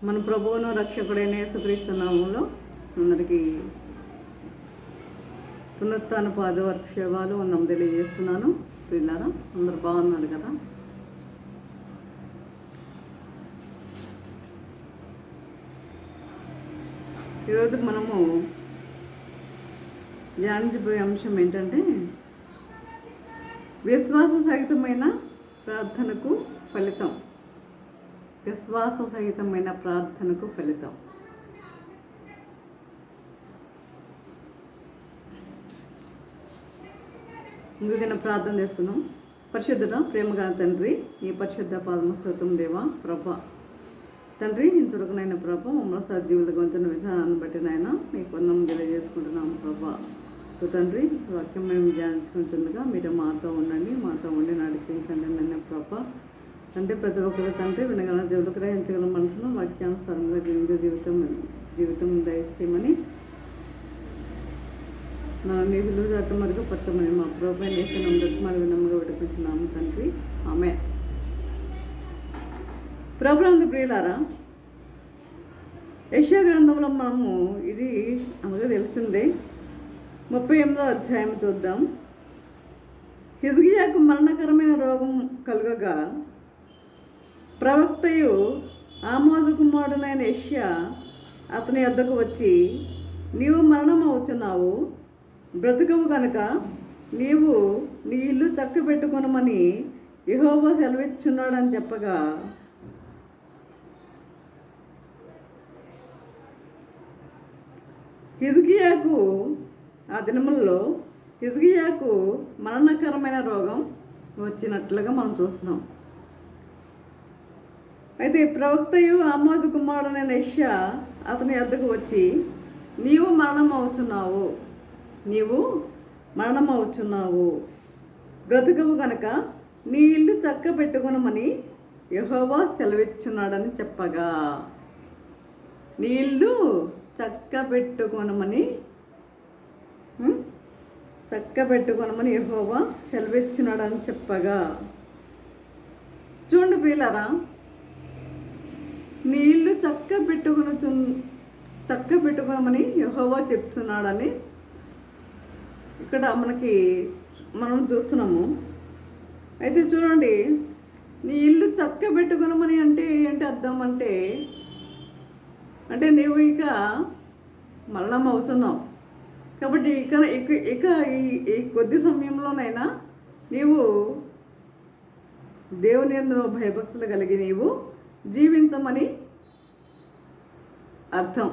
మన ప్రభువును రక్షకుడైన యేసుక్రీస్తు నామములో అందరికీ పునరుత్థాన పాదవర్గ శుభాలు వందనం తెలియజేస్తున్నాను. పిల్లరా అందరు బాగున్నారు కదా? ఈరోజు మనము ధ్యానించబోయే అంశం ఏంటంటే విశ్వాస సహితమైన ప్రార్థనకు ఫలితం. విశ్వాస సహితమైన ప్రార్థనకు ఫలితం. ముందుగా ప్రార్థన చేసుకున్నాం. పరిశుద్ధుడ ప్రేమగా తండ్రి, ఈ పరిశుద్ధ పాదమస్తోత్రం దేవా ప్రభ తండ్రి, ఇంతవరకునైనా ప్రభ మమ్మల్ని సజీవులుగా ఉంచిన విధానాన్ని బట్టి నాయన మీకు వందనం తెలియజేసుకుంటున్నాం ప్రభా. తండ్రి, వాక్యం మేము ధ్యానించుకుంటుండగా మీరు మాతో ఉండండి, మాతో ఉండి నడిపించండి నన్ను ప్రభ. అంటే ప్రతి ఒక్కరు తండ్రి వినగల దేవుడు గ్రహించగల మనసును వాక్యానుసారంగా జీవితం దయచేయమని నా నిధులు చట్టమరుగు పట్టమని మా ప్రభుత్వ నేషన్ ఉండదు మరి వినమ్మగా విడిపించున్నాము తండ్రి. ఆమె ప్రభునందు ప్రియులారా, యెషయా గ్రంథంలో మనము ఇది అనగా తెలిసిందే 38వ అధ్యాయం చూద్దాం. హిజ్కియాకు మరణకరమైన రోగం కలుగగా ప్రవక్తయు ఆమోజు కుమారుడైన యెషయా అతని వద్దకు వచ్చి, నీవు మరణం అవుతున్నావు, బ్రతుకవు గనుక నీవు నీ ఇల్లు చక్కబెట్టుకొనమని యెహోవా సెలవిచ్చున్నాడని చెప్పగా, హిజ్కియాకు ఆ దినములలో హిజ్కియాకు మరణకరమైన రోగం వచ్చినట్లుగా మనం చూస్తున్నాం. అయితే ప్రవక్తయు ఆమోజు కుమారుడైన యెషయా అతని వద్దకు వచ్చి, నీవు మరణమవుచున్నావు, బ్రతుకవు కనుక నీ ఇల్లు చక్క పెట్టుకొనమని యెహోవా సెలవిచ్చున్నాడని చెప్పగా, నీ ఇల్లు చక్క పెట్టుకొనమని యెహోవా సెలవిచ్చున్నాడని చెప్పగా. చూడండి ప్రియులారా, నీ ఇల్లు చక్క పెట్టుకోమని యెహోవా చెప్తున్నాడని ఇక్కడ మనం చూస్తున్నాము. అయితే చూడండి, నీ ఇల్లు చక్క పెట్టుకోమని అంటే ఏంటి అర్థం అంటే నీవు ఇక మరణం అవుతున్నావు కాబట్టి ఇక ఈ కొద్ది సమయంలోనైనా నీవు దేవుని యందు భయభక్తులు కలిగి నీవు జీవించమని అర్థం.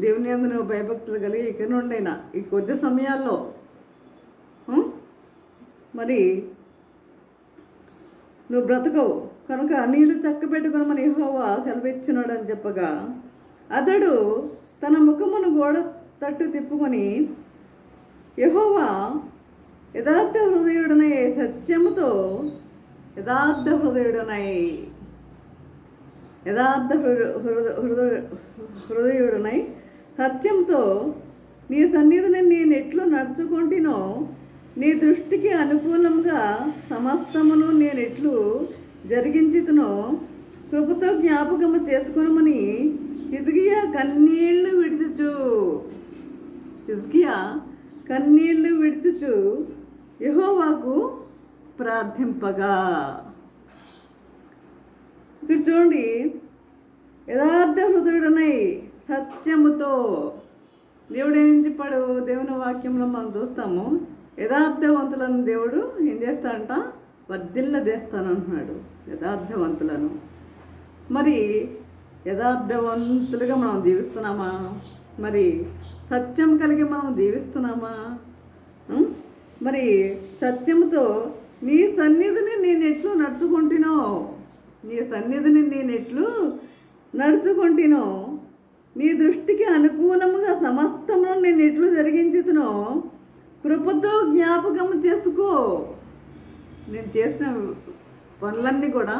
దేవుని యందు నువ్వు భయభక్తులు కలిగి ఇక నుండైనా ఈ కొద్ది సమయాల్లో మరి నువ్వు బ్రతకవు కనుక నీళ్ళు చక్క పెట్టుకోమని యెహోవా సెలవిచ్చినాడు అని చెప్పగా, అతడు తన ముఖమును గోడ తట్టు తిప్పుకొని, యెహోవా యథార్థ హృదయుడనై సత్యముతో యథార్థ హృదయుడనై సత్యంతో నీ సన్నిధిని నేను ఎట్లు నడుచుకుంటునో, నీ దృష్టికి అనుకూలంగా సమస్తమును నేను ఎట్లు జరిగించుతునో కృపతో జ్ఞాపకము చేసుకునమని హిజ్కియా కన్నీళ్లు విడుచుచు యెహోవాకు ప్రార్థింపగా. ఇక్కడ చూడండి, యథార్థ హృదయుడనై సత్యముతో దేవుడు ఏం చెప్పాడు? దేవుని వాక్యంలో మనం చూస్తాము, యథార్థవంతులను దేవుడు ఏం చేస్తాడంట? వర్ధిల్లజేస్తానంటున్నాడు యథార్థవంతులను. మరి యథార్థవంతులుగా మనం జీవిస్తున్నామా? మరి సత్యం కలిగి మనం జీవిస్తున్నామా? మరి సత్యముతో నీ సన్నిధిని నేను ఎట్లు నడుచుకుంటునో, నీ దృష్టికి అనుకూలముగా సమస్తమును నేను ఎట్లు జరిగించుతునో కృపతో జ్ఞాపకము చేసుకో. నేను చేసిన పనులన్నీ కూడా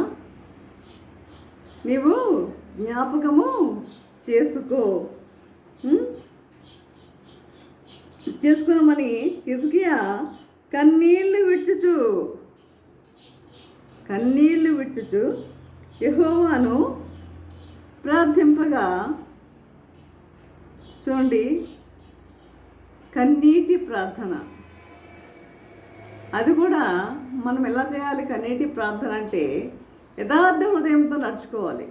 నీవు జ్ఞాపకము చేసుకున్నామని హిజ్కియా కన్నీళ్లు విడుచుచు యెహోవాను ప్రార్థింపగా చూడండి, కన్నీటి ప్రార్థన. అది కూడా మనం ఎలా చేయాలి? కన్నీటి ప్రార్థన అంటే యథార్థ హృదయంతో నడుచుకోవాలి.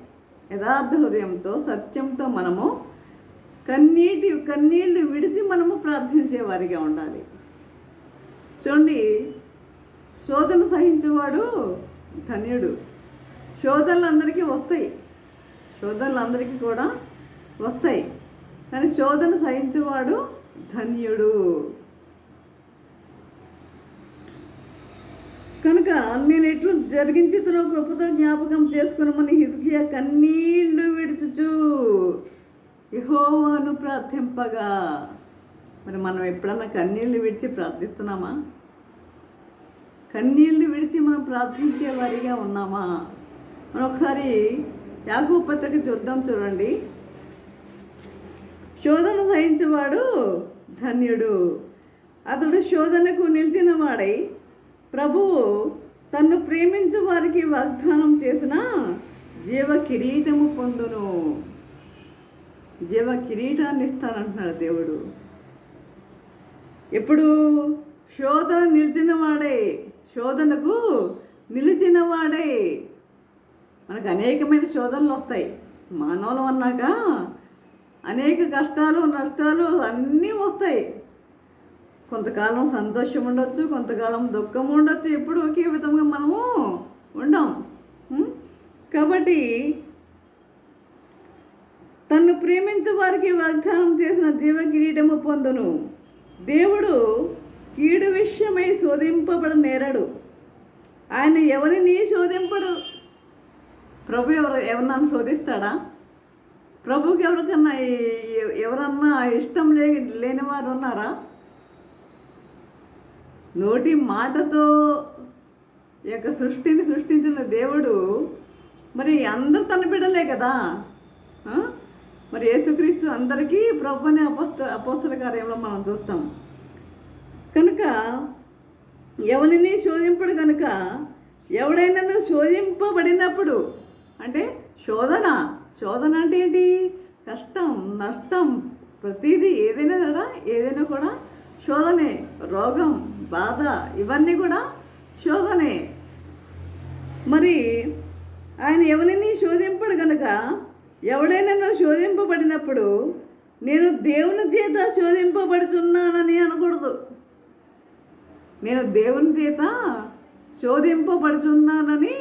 యథార్థ హృదయంతో, సత్యంతో మనము కన్నీళ్ళు విడిచి మనము ప్రార్థించే వారిగా ఉండాలి. చూడండి, శోధన సహించేవాడు ధన్యుడు. శోధనలు అందరికీ వస్తాయి, శోధనలు అందరికీ కూడా వస్తాయి, కానీ శోధన సహించేవాడు ధన్యుడు. కనుక నేను ఎట్లు జరిగించుతున్న కృపతో జ్ఞాపకం చేసుకున్నామని హిజ్కియా కన్నీళ్లు విడుచుచు యెహోవాను ప్రార్థింపగా. మరి మనం ఎప్పుడన్నా కన్నీళ్లు విడిచి ప్రార్థిస్తున్నామా? కన్నీళ్లు విడిచి మనం ప్రార్థించే వారిగా ఉన్నామా? మనం ఒకసారి యాకోబు పత్రిక చూద్దాం. చూడండి, శోధన సహించేవాడు ధన్యుడు, అతడు శోధనకు నిలిచిన వాడై ప్రభువు తన్ను ప్రేమించు వారికి వాగ్దానం చేసిన జీవ కిరీటము పొందును. జీవ కిరీటాన్ని ఇస్తానంటున్నాడు దేవుడు. ఎప్పుడు? శోధన నిలిచిన వాడే, శోధనకు నిలిచిన వాడే. మనకు అనేకమైన శోధనలు వస్తాయి. మానవులు అన్నాక అనేక కష్టాలు, నష్టాలు అన్నీ వస్తాయి. కొంతకాలం సంతోషం ఉండొచ్చు, కొంతకాలం దుఃఖం ఉండొచ్చు. ఎప్పుడు ఒకే విధంగా మనము ఉండం. కాబట్టి తన్ను ప్రేమించే వారికి వాగ్దానం చేసిన జీవ కిరీటము పొందును. దేవుడు కీడు విషయమై శోధింపబడనేరడు. ఆయన ఎవరిని శోధింపడు. ప్రభు ఎవరన్నా శోధిస్తాడా? ప్రభుకి ఎవరన్నా ఇష్టం లేని వారు ఉన్నారా? నోటి మాటతో యొక్క సృష్టిని సృష్టించిన దేవుడు మరి అందరూ తన బిడ్డలే కదా. మరి యేసుక్రీస్తు అందరికీ ప్రభు అనే అపోస్తల కార్యంలో మనం చూస్తాం. కనుక ఎవరిని శోధింపడు. కనుక ఎవడైనా శోధింపబడినప్పుడు అంటే శోధన అంటే ఏంటి? కష్టం, నష్టం, ప్రతిదీ ఏదైనా కూడా శోధనే. రోగం, బాధ, ఇవన్నీ కూడా శోధనే. మరి ఆయన ఎవరిని శోధింపడు కనుక ఎవడైనా శోధింపబడినప్పుడు నేను దేవుని చేత శోధింపబడుతున్నానని అనకూడదు. నేను దేవుని చేత శోధింపబడుతున్నానని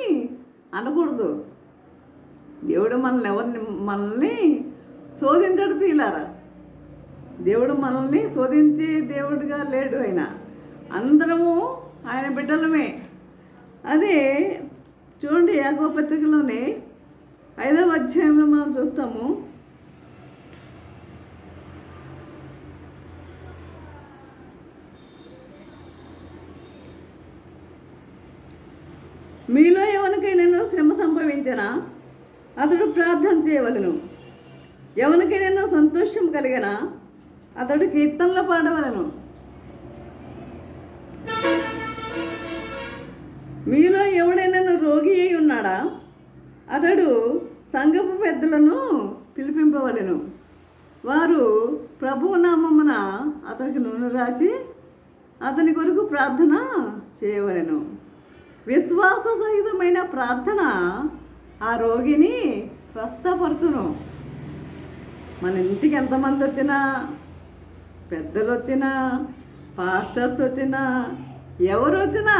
అనకూడదు. దేవుడు మనల్ని శోధించడు ప్రియులారా. దేవుడు మనల్ని శోధించే దేవుడుగా లేడు. ఆయన అందరము ఆయన బిడ్డలమే. అదే చూడండి, యాకోబు పత్రికలోనే 5వ అధ్యాయంలో మనం చూస్తాము. మీలో ఎవరికైనా శ్రమ సంభవించినా అతడు ప్రార్థన చేయవలను. ఎవరికైనా సంతోషం కలిగినా అతడు కీర్తనలు పాడవలను. మీలో ఎవడైనా రోగి అయి ఉన్నాడా అతడు సంఘపు పెద్దలను పిలిపింపవలెను. వారు ప్రభువు నామమున అతనికి నూనె రాచి అతని కొరకు ప్రార్థన చేయవలెను. విశ్వాస సహితమైన ప్రార్థన ఆ రోగిని స్వస్థపరుచును. మన ఇంటికి ఎంతమంది వచ్చినా, పెద్దలు వచ్చినా, పాస్టర్స్ వచ్చినా, ఎవరు వచ్చినా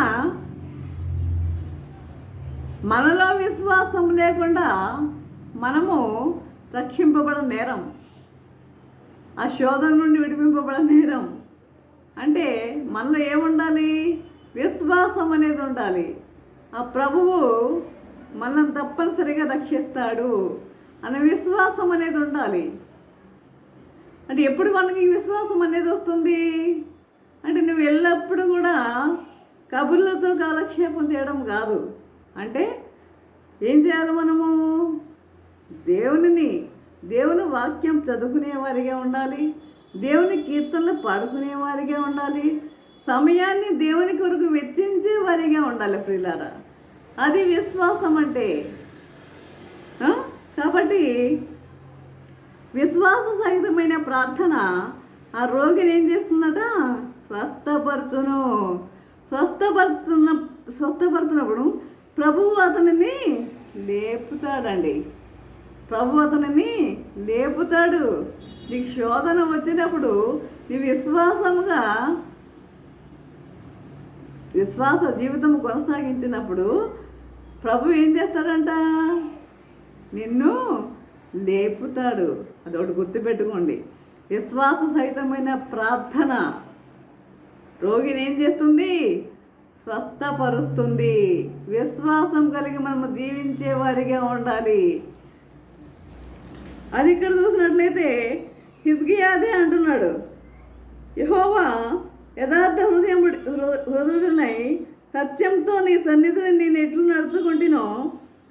మనలో విశ్వాసం లేకుండా మనము రక్షింపబడ నేరం, ఆ శోధన నుండి విడిపింపబడ నేరం. అంటే మనలో ఏముండాలి? విశ్వాసం అనేది ఉండాలి. ఆ ప్రభువు మనల్ని తప్పనిసరిగా రక్షిస్తాడు అనే విశ్వాసం అనేది ఉండాలి. అంటే ఎప్పుడు మనకి ఈ విశ్వాసం అనేది వస్తుంది అంటే నువ్వు ఎల్లప్పుడూ కూడా కబుర్లతో కాలక్షేపం చేయడం కాదు. అంటే ఏం చేయాలి? మనము దేవుని వాక్యం చదువుకునేవారిగా ఉండాలి, దేవుని కీర్తనలు పాడుకునేవారిగా ఉండాలి, సమయాన్ని దేవుని కొరకు వెచ్చించే వారిగా ఉండాలి ప్రియులారా. అది విశ్వాసం అంటే. కాబట్టి కాబట్టి విశ్వాస సహితమైన ప్రార్థన ఆ రోగిని ఏం చేస్తుందట? స్వస్థపరచును. స్వస్థపరుచున్నప్పుడు ప్రభువు అతనిని లేపుతాడండి. ప్రభు అతనిని లేపుతాడు. నీకు శోధన వచ్చినప్పుడు నీ విశ్వాస జీవితం కొనసాగించినప్పుడు ప్రభు ఏం చేస్తాడంట? నిన్ను లేపుతాడు. అదొకటి గుర్తుపెట్టుకోండి. విశ్వాస సహితమైన ప్రార్థన రోగిని ఏం చేస్తుంది? స్వస్థపరుస్తుంది. విశ్వాసం కలిగి మనం జీవించే వారిగా ఉండాలి. అది ఇక్కడ చూసినట్లయితే హిజ్కియా అదే అంటున్నాడు. యెహోవా యథార్థ హృదయుడనై సత్యంతో నీ సన్నిధిని నేను ఎట్లు నడుచుకుంటునో,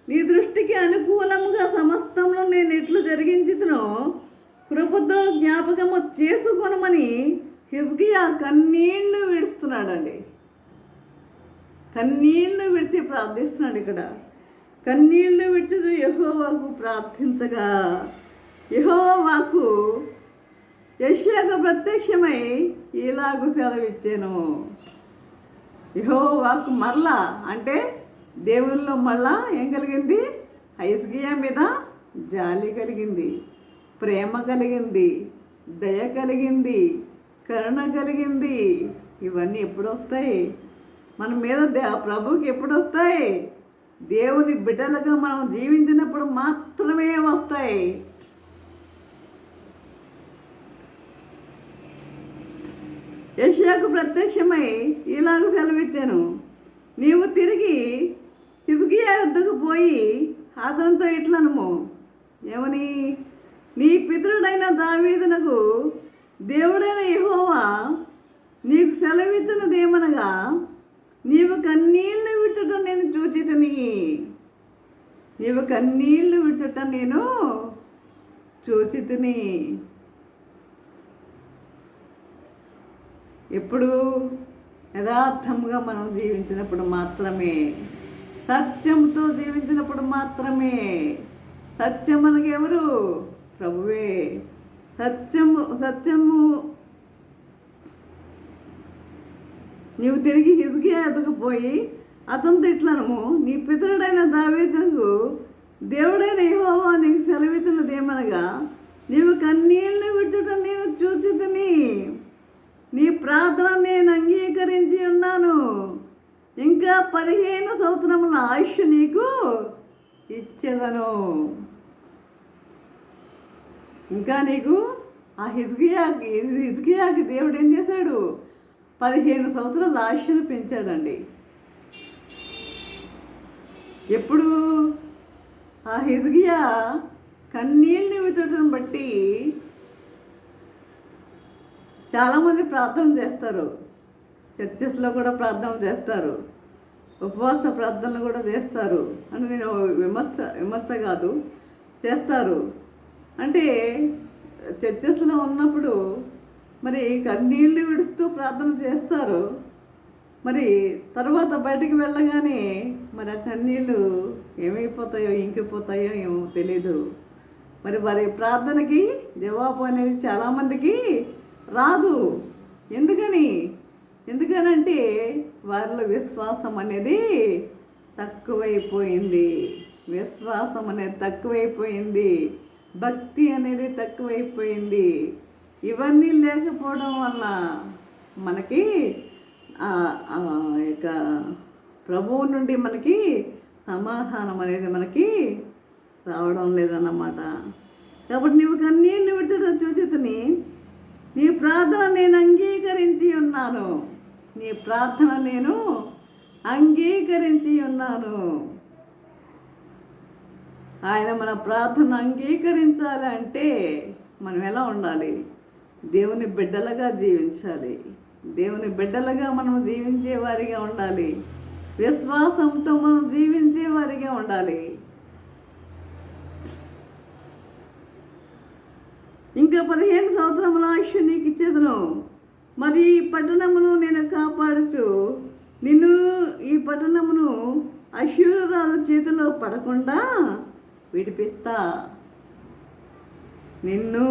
నీ దృష్టికి అనుకూలంగా సమస్తంలో నేను ఎట్లు జరిగించుతునో కృపతో జ్ఞాపకము చేసుకొనమని హిజ్కియా కన్నీళ్లు విడుస్తున్నాడండి. కన్నీళ్లు విడిచి ప్రార్థిస్తున్నాడు. ఇక్కడ కన్నీళ్లు విడుచు యెహోవాకు ప్రార్థించగా యెహోవా వాక్కు యెషయాకు ప్రత్యక్షమై ఇలాగు సెలవిచ్చాను. యెహోవా వాక్కు మరలా అంటే దేవునిలో మళ్ళా ఏం కలిగింది? హిజ్కియా మీద జాలి కలిగింది, ప్రేమ కలిగింది, దయ కలిగింది, కరుణ కలిగింది. ఇవన్నీ ఎప్పుడు వస్తాయి? మన మీద ప్రభువుకి ఎప్పుడు వస్తాయి? దేవుని బిడ్డలుగా మనం జీవించినప్పుడు మాత్రమే వస్తాయి. యెషయాకు ప్రత్యక్షమై ఇలాగ సెలవిచ్చాను, నీవు తిరిగి హిజ్కియా వద్దకు పోయి అతనితో ఇట్లనుము, ఏమని? నీ పితరుడైన దావీదునకు దేవుడైన యెహోవా నీకు సెలవిచ్చినదేమనగా, నీవు కన్నీళ్లు విడుచుట నేను చూచితిని. నీవు కన్నీళ్లు విడుచుట నేను చూచితిని. ఎప్పుడు? యథార్థంగా మనం జీవించినప్పుడు మాత్రమే, సత్యంతో జీవించినప్పుడు మాత్రమే. సత్యం మనకి ఎవరు? ప్రభువే. సత్యము నీవు తిరిగి హిజ్కియా ఎదుగు పోయి అతనితో ఇట్లనము, నీ పితరుడైన దావీదుకు దేవుడైన యెహోవా నీకు సెలవిచ్చినదేమనగా, నీవు కన్నీళ్లు విడుచుట నేను చూచితిని. నీ ప్రార్థన నేను అంగీకరించి ఉన్నాను. ఇంకా 15 సంవత్సరముల ఆయుష్ నీకు ఇచ్చేదను. ఇంకా నీకు ఆ హిజ్కియాకి దేవుడు ఏం చేశాడు? 15 సంవత్సరాల ఆయుష్ను పెంచాడండి. ఎప్పుడు? ఆ హిజ్కియా కన్నీళ్ళని విడవడం బట్టి చాలామంది ప్రార్థన చేస్తారు. చర్చెస్లో కూడా ప్రార్థనలు చేస్తారు, ఉపవాస ప్రార్థనలు కూడా చేస్తారు. అంటే నేను విమర్శ కాదు, చేస్తారు. అంటే చర్చెస్లో ఉన్నప్పుడు మరి కన్నీళ్ళు విడుస్తూ ప్రార్థన చేస్తారు. మరి తర్వాత బయటికి వెళ్ళగానే మరి ఆ కన్నీళ్ళు ఏమైపోతాయో ఇంకిపోతాయో ఏమో తెలీదు. మరి వారి ప్రార్థనకి జవాబు అనేది చాలామందికి రాదు. ఎందుకనంటే వారిలో విశ్వాసం అనేది తక్కువైపోయింది. భక్తి అనేది తక్కువైపోయింది. ఇవన్నీ లేకపోవడం వల్ల మనకి యొక్క ప్రభువు నుండి మనకి సమాధానం అనేది మనకి రావడం లేదన్నమాట. కాబట్టి నువ్వు కన్నీళ్ళు విడుదల చూచితిని, నీ ప్రార్థన నేను అంగీకరించి ఉన్నాను. ఆయన మన ప్రార్థన అంగీకరించాలంటే మనం ఎలా ఉండాలి? దేవుని బిడ్డలుగా జీవించాలి. దేవుని బిడ్డలుగా మనం జీవించే వారిగా ఉండాలి. విశ్వాసంతో మనం జీవించే వారిగా ఉండాలి. ఇంకా 15 సంవత్సరముల ఆయుష్ నీకు ఇచ్చేదను. మరి ఈ పట్టణమును నేను కాపాడుచు నిన్ను ఈ పట్టణమును అశ్షూరు రాజు చేతిలో పడకుండా విడిపిస్తా. నిన్ను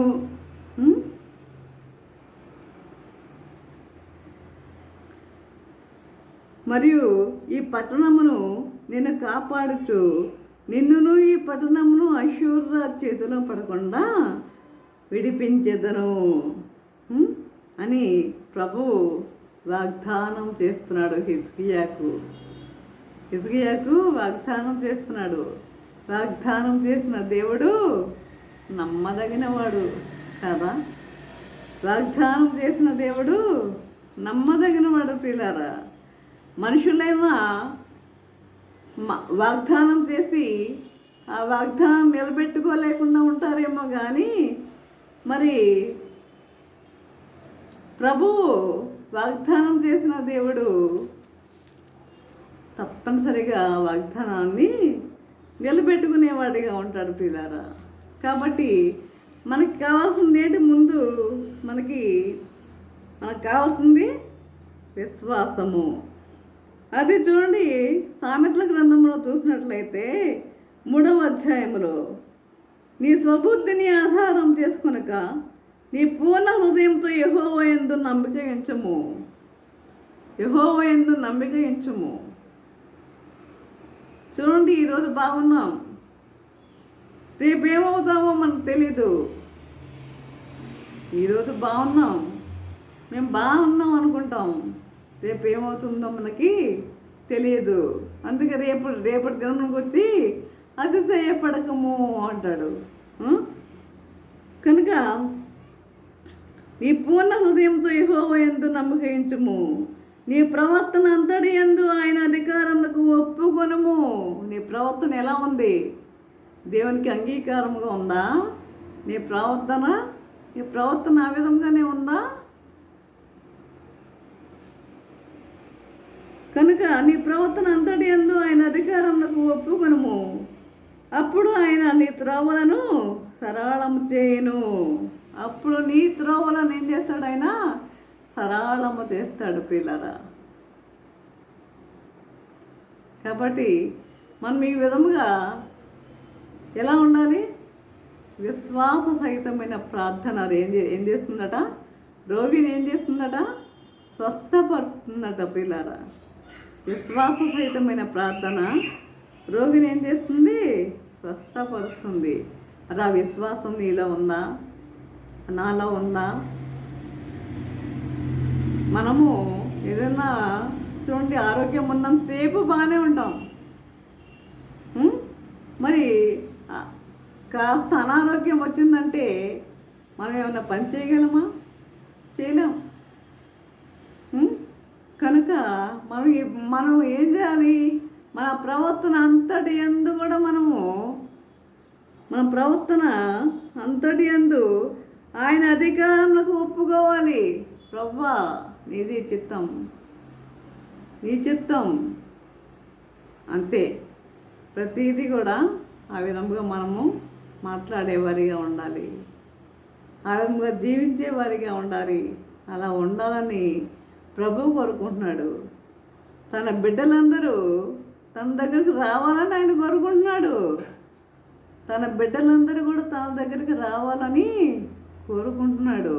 మరియు ఈ పట్టణమును నేను కాపాడుచు నిన్నును ఈ పట్టణమును అశూర చేతిలో పడకుండా విడిపించెదను అని ప్రభువు వాగ్దానం చేస్తున్నాడు హిజ్కియాకు వాగ్దానం చేస్తున్నాడు. వాగ్దానం చేసిన దేవుడు నమ్మదగినవాడు కదా. వాగ్దానం చేసిన దేవుడు నమ్మదగినవాడు పిల్లారా. మనుషులైనా వాగ్దానం చేసి ఆ వాగ్దానం నిలబెట్టుకోలేకుండా ఉంటారేమో కానీ మరి ప్రభువు వాగ్దానం చేసిన దేవుడు తప్పనిసరిగా వాగ్దానాన్ని నిలబెట్టుకునేవాడిగా ఉంటాడు పిల్లారా. కాబట్టి మనకి కావాల్సింది ఏంటి? ముందు మనకు కావాల్సింది విశ్వాసము. అది చూడండి, సామెతల గ్రంథంలో చూసినట్లయితే 3వ అధ్యాయంలో నీ స్వబుద్ధిని ఆధారం చేసుకొనక నీ పూర్ణ హృదయంతో యెహోవా యందు నమ్మిక ఉంచుము. యెహోవా యందు నమ్మిక ఉంచుము. చూడండి, ఈరోజు బాగున్నాం, రేపు ఏమవుతామో మనకు తెలీదు. ఈరోజు బాగున్నాం, మేము బాగున్నాం అనుకుంటాం, రేపు ఏమవుతుందో మనకి తెలియదు. అందుకే రేపటి దినంలోకి వచ్చి అతిశయపడకము అంటాడు. కనుక నీ పూర్ణ హృదయంతో యెహోవా యందు నమ్మిక ఉంచుము. నీ ప్రవర్తన అంతటి యందు ఆయన అధికారములకు ఒప్పుకొనుము. నీ ప్రవర్తన ఎలా ఉంది? దేవునికి అంగీకారంగా ఉందా? నీ ప్రవర్తన ఆ విధంగానే ఉందా? కనుక నీ ప్రవర్తన అంతటి యందు ఆయన అధికారములకు ఒప్పుకొనుము. అప్పుడు ఆయన నీ త్రోవలను సరళము చేయును. అప్పుడు నీ త్రోవలను ఏం చేస్తాడు? ఆయన సరళము చేస్తాడు పిల్లరా. కాబట్టి మనం ఈ విధముగా ఎలా ఉండాలి? విశ్వాస సహితమైన ప్రార్థన ఏం చేస్తుందట? రోగిని ఏం చేస్తుందట? స్వస్థపరుస్తుందట పిల్లరా. విశ్వాస సహితమైన ప్రార్థన రోగిని ఏం చేస్తుంది? స్వస్థపరుస్తుంది. అది ఆ విశ్వాసం నీలో ఉందా? నాలో ఉందా? మనము ఏదైనా చూడండి, ఆరోగ్యం ఉన్నంతసేపు బాగానే ఉంటాం. మరి కాస్త అనారోగ్యం వచ్చిందంటే మనం ఏమైనా పని చేయగలమా? చేయలేం. కనుక మనం ఏం చేయాలి? మన ప్రవర్తన అంతటి యందు కూడా మన ప్రవర్తన అంతటి యందు ఆయన అధికారంలోకి ఒప్పుకోవాలి. ప్రభువా, నీది చిత్తం, నీ చిత్తం అంతే. ప్రతిదీ కూడా ఆ విధంగా మనము మాట్లాడేవారిగా ఉండాలి, ఆ విధంగా జీవించేవారిగా ఉండాలి. అలా ఉండాలని ప్రభువు కోరుకుంటున్నాడు. తన బిడ్డలందరూ తన దగ్గరికి రావాలని ఆయన కోరుకుంటున్నాడు. తన బిడ్డలందరూ కూడా తన దగ్గరికి రావాలని కోరుకుంటున్నాడు.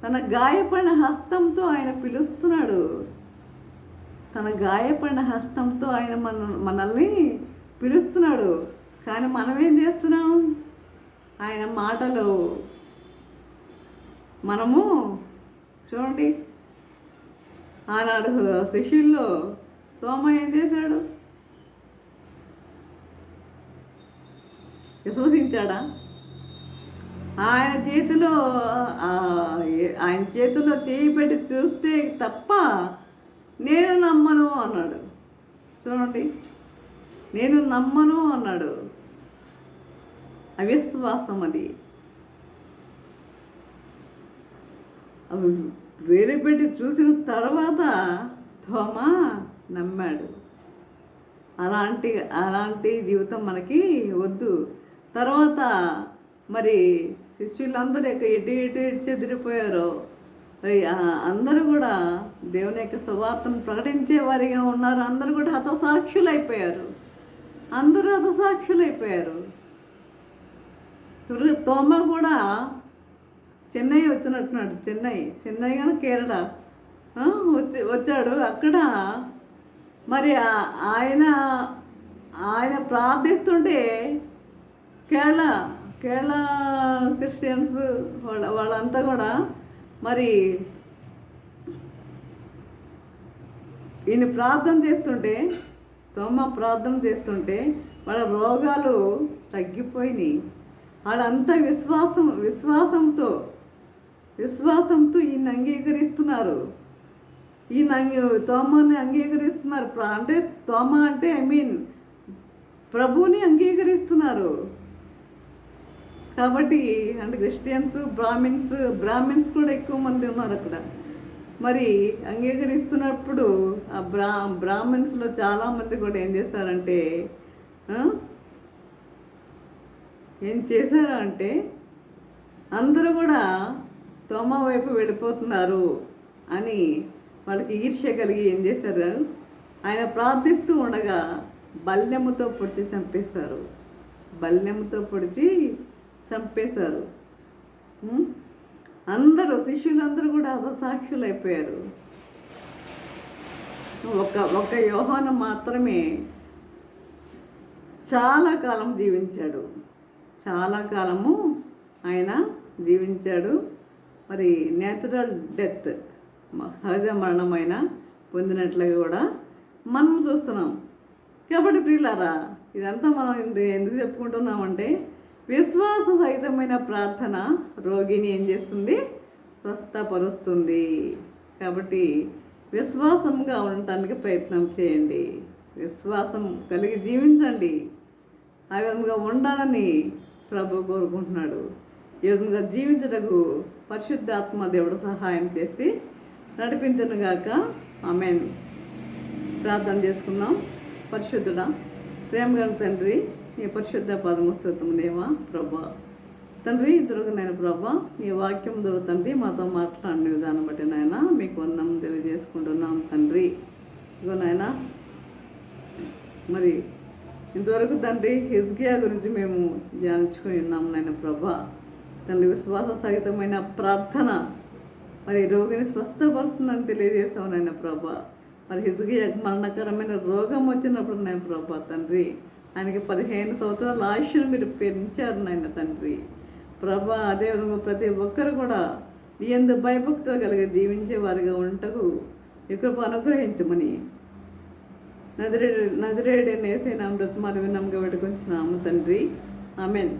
తన గాయపడిన హస్తంతో ఆయన పిలుస్తున్నాడు. తన గాయపడిన హస్తంతో ఆయన మనల్ని పిలుస్తున్నాడు. కానీ మనం ఏం చేస్తున్నాం? ఆయన మాటలు మనము చూడండి, ఆనాడు శిష్యుల్లో తోమ ఏం చేశాడు? విశ్వసించాడా? ఆయన చేతిలో చేయి పెట్టి చూస్తే తప్ప నేను నమ్మను అన్నాడు. చూడండి, నేను నమ్మను అన్నాడు. అవిశ్వాసం అది. వేలు పెట్టి చూసిన తర్వాత తోమ నమ్మాడు. అలాంటి జీవితం మనకి వద్దు. తర్వాత మరి శిష్యులందరూ ఎటు చెదిరిపోయారో మరి అందరూ కూడా దేవుని యొక్క సువార్తను ప్రకటించే వారిగా ఉన్నారు. అందరూ కూడా హతసాక్షులైపోయారు. ఇప్పుడు తోమ కూడా చెన్నై వచ్చినట్టున్నాడు. చెన్నై కానీ కేరళ వచ్చాడు. అక్కడ మరి ఆయన ఆయన ప్రార్థిస్తుంటే కేరళ క్రిస్టియన్స్ వాళ్ళంతా కూడా మరి ఈయన ప్రార్థన చేస్తుంటే, తోమ ప్రార్థన చేస్తుంటే వాళ్ళ రోగాలు తగ్గిపోయినాయి. వాళ్ళంతా విశ్వాసంతో ఈయన అంగీకరిస్తున్నారు. తోమని అంగీకరిస్తున్నారు. అంటే తోమ అంటే ప్రభువుని అంగీకరిస్తున్నారు. కాబట్టి అంటే క్రిస్టియన్స్, బ్రాహ్మిన్స్ కూడా ఎక్కువ మంది ఉన్నారు అక్కడ. మరి అంగీకరిస్తున్నప్పుడు ఆ బ్రాహ్మిన్స్లో చాలామంది కూడా ఏం చేస్తారంటే అందరూ కూడా తోమ వైపు వెళ్ళిపోతున్నారు అని వాళ్ళకి ఈర్ష్య కలిగి ఏం చేశారు, ఆయన ప్రార్థిస్తూ ఉండగా బల్లెముతో పొడిచి చంపేశారు. అందరూ శిష్యులందరూ కూడా హతసాక్షులు అయిపోయారు. ఒక యోహాను మాత్రమే చాలా కాలము ఆయన జీవించాడు. మరి నేచురల్ డెత్, సహజ మరణమైన పొందినట్లుగా కూడా మనం చూస్తున్నాం. కాబట్టి ప్రియులారా, ఇదంతా మనం ఎందుకు చెప్పుకుంటున్నామంటే విశ్వాస సహితమైన ప్రార్థన రోగిని ఏం చేస్తుంది, స్వస్థపరుస్తుంది. కాబట్టి విశ్వాసంగా ఉండటానికి ప్రయత్నం చేయండి. విశ్వాసం కలిగి జీవించండి. ఆ విధంగా ఉండాలని ప్రభు కోరుకుంటున్నాడు. ఈ విధంగా జీవించటకు పరిశుద్ధాత్మ దేవుడు సహాయం చేసి నడిపించునుగాక. ఆమేన్. ప్రార్థన చేసుకుందాం. పరిశుద్ధుడా, ప్రేమగల తండ్రి, ఈ పరిశుద్ధ పరమస్తోత్రం దేవా ప్రభా తండ్రి, దొరకనైనా ప్రభా ఈ వాక్యం దొరుకుతండి మాతో మాట్లాడిన విధానం బట్టి నాయన మీకు వందనం తెలియజేసుకుంటున్నాం తండ్రి. ఇగో నాయన, మరి ఇంతవరకు తండ్రి హిజ్కియా గురించి మేము ధ్యానించుకుని ఉన్నాము నాయన ప్రభా. తండ్రి విశ్వాస సహితమైన ప్రార్థన మరి రోగిని స్వస్థపడుతుందని తెలియజేస్తాం నాయన ప్రభా. మరి హిజ్కియా మరణకరమైన రోగం వచ్చినప్పుడు నాయన ప్రభా తండ్రి, ఆయనకి 15 సంవత్సరాల ఆయుష్ను మీరు పెంచారు నాయన తండ్రి ప్రభా. అదేవిధంగా ప్రతి ఒక్కరు కూడా ఈ యందు భయభక్తులు కలిగి జీవించే వారిగా ఉంటకు ఈ కృప అనుగ్రహించమని నదిరేడైన యేసయ్య బ్రతిమాలు విన్నాముగా వేడుకొంచున్నాము తండ్రి. ఆమేన్.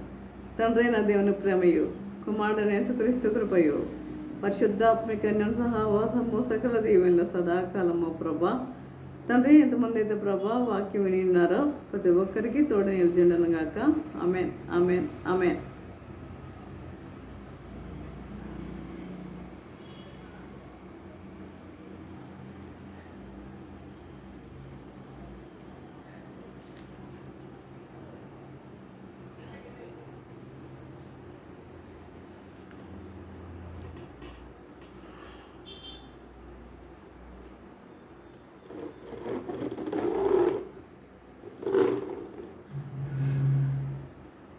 తండ్రి అయిన దేవుని ప్రేమయు, కుమారుడైన యేసుక్రీస్తు కృపయు, పరిశుద్ధాత్మిక సహవాసము సకల దీవెనలు సదాకాలము ప్రభా. తండ్రి, ఎంతమంది అయితే ప్రభా వాక్యం విని ఉన్నారో ప్రతి ఒక్కరికి తోడు నిలిచిండను గాక. ఆమేన్, ఆమేన్, ఆమేన్.